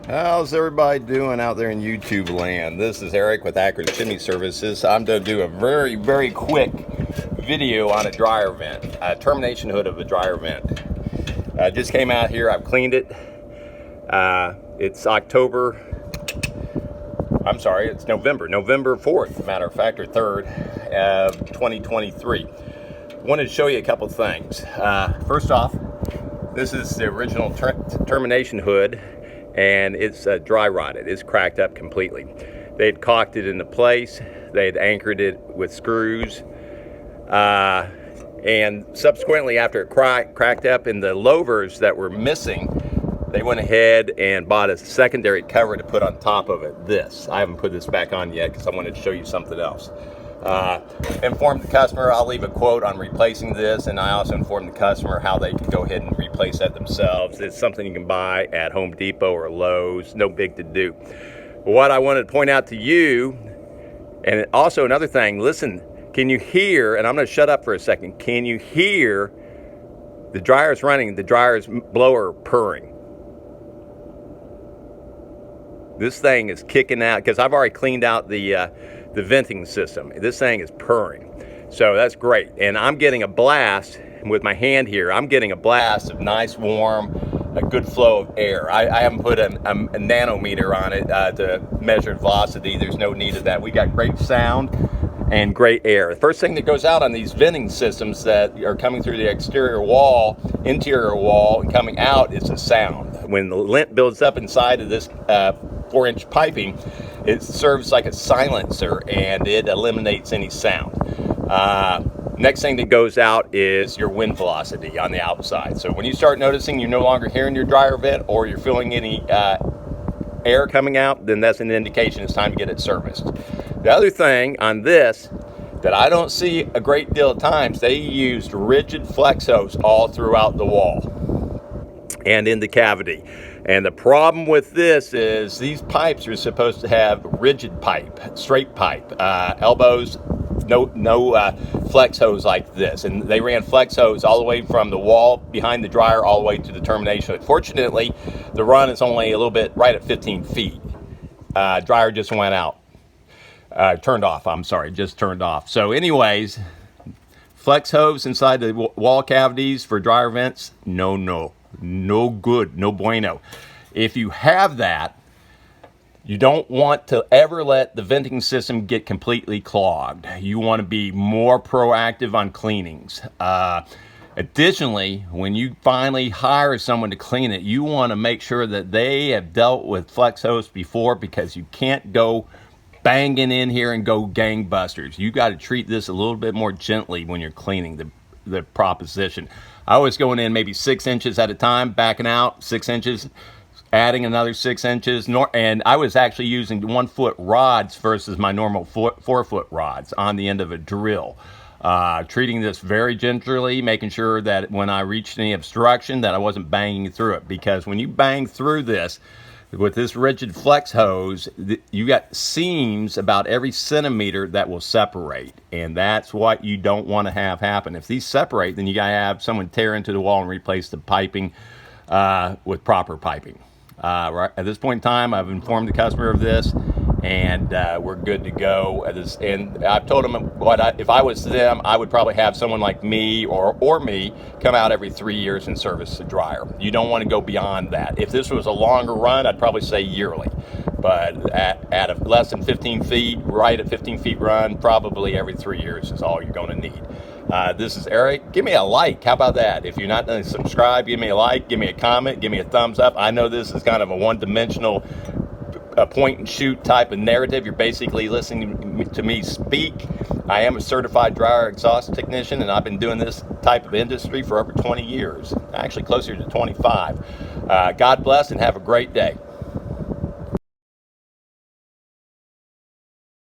How's everybody doing out there in YouTube land? This is Eric with Akron Chimney Services. I'm going to do a very quick video on a dryer vent, a termination hood of a dryer vent. Just came out here, I've cleaned it. It's November 4th, matter of fact, or 3rd, 2023. Wanted to show you a couple things. First off, this is the original termination hood, and it's dry rotted. It's cracked up completely. They'd caulked it into place. They'd anchored it with screws. And subsequently, after it cracked up and the louvers that were missing, they went ahead and bought a secondary cover to put on top of it. This. I haven't put this back on yet because I wanted to show you something else. Informed the customer I'll leave a quote on replacing this, and I also informed the customer how they can go ahead and replace that themselves. It's something you can buy at Home Depot or Lowe's, no big to do. What I wanted to point out to you, and also another thing, listen, can you hear, and I'm going to shut up for a second, can you hear the dryer's running, the dryer's blower purring? This thing is kicking out, because I've already cleaned out the venting system. This thing is purring. So that's great. And I'm getting a blast with my hand here. I'm getting a blast of nice, warm, a good flow of air. I haven't put a nanometer on it to measure velocity. There's no need of that. We got great sound and great air. The first thing that goes out on these venting systems that are coming through the exterior wall, interior wall, and coming out is the sound. When the lint builds up inside of this 4-inch piping, it serves like a silencer and it eliminates any sound. Next thing that goes out is your wind velocity on the outside. So when you start noticing you're no longer hearing your dryer vent or you're feeling any air coming out, then that's an indication it's time to get it serviced. The other thing on this that I don't see a great deal of times, they used rigid flex hose all throughout the wall and in the cavity. And the problem with this is these pipes are supposed to have rigid pipe, straight pipe, elbows, no flex hose like this. And they ran flex hose all the way from the wall behind the dryer all the way to the termination. Fortunately, the run is only a little bit right at 15 feet. Dryer just went out. Turned off, just turned off. So anyways, flex hose inside the wall cavities for dryer vents, no good, no bueno. If you have that, you don't want to ever let the venting system get completely clogged. You want to be more proactive on cleanings. Additionally, when you finally hire someone to clean it, you want to make sure that they have dealt with flex hose before, because you can't go banging in here and go gangbusters. You got to treat this a little bit more gently when you're cleaning the proposition. I was going in maybe 6 inches at a time, backing out 6 inches, adding another 6 inches, and I was actually using 1-foot rods versus my normal 4-foot rods on the end of a drill. Treating this very gingerly, making sure that when I reached any obstruction that I wasn't banging through it, because when you bang through this with this rigid flex hose, you got seams about every centimeter that will separate, and that's what you don't want to have happen. If these separate, then you got to have someone tear into the wall and replace the piping with proper piping. Right at this point in time, I've informed the customer of this, and we're good to go. And I've told them if I was them, I would probably have someone like me or me come out every 3 years and service the dryer. You don't want to go beyond that. If this was a longer run, I'd probably say yearly. But at less than 15 feet, right at 15 feet run, probably every 3 years is all you're going to need. This is Eric. Give me a like. How about that? If you're not going to subscribe, give me a like, give me a comment, give me a thumbs up. I know this is kind of a one-dimensional point and shoot type of narrative. You're basically listening to me speak. I am a certified dryer exhaust technician, and I've been doing this type of industry for over 20 years, actually closer to 25. God bless and have a great day.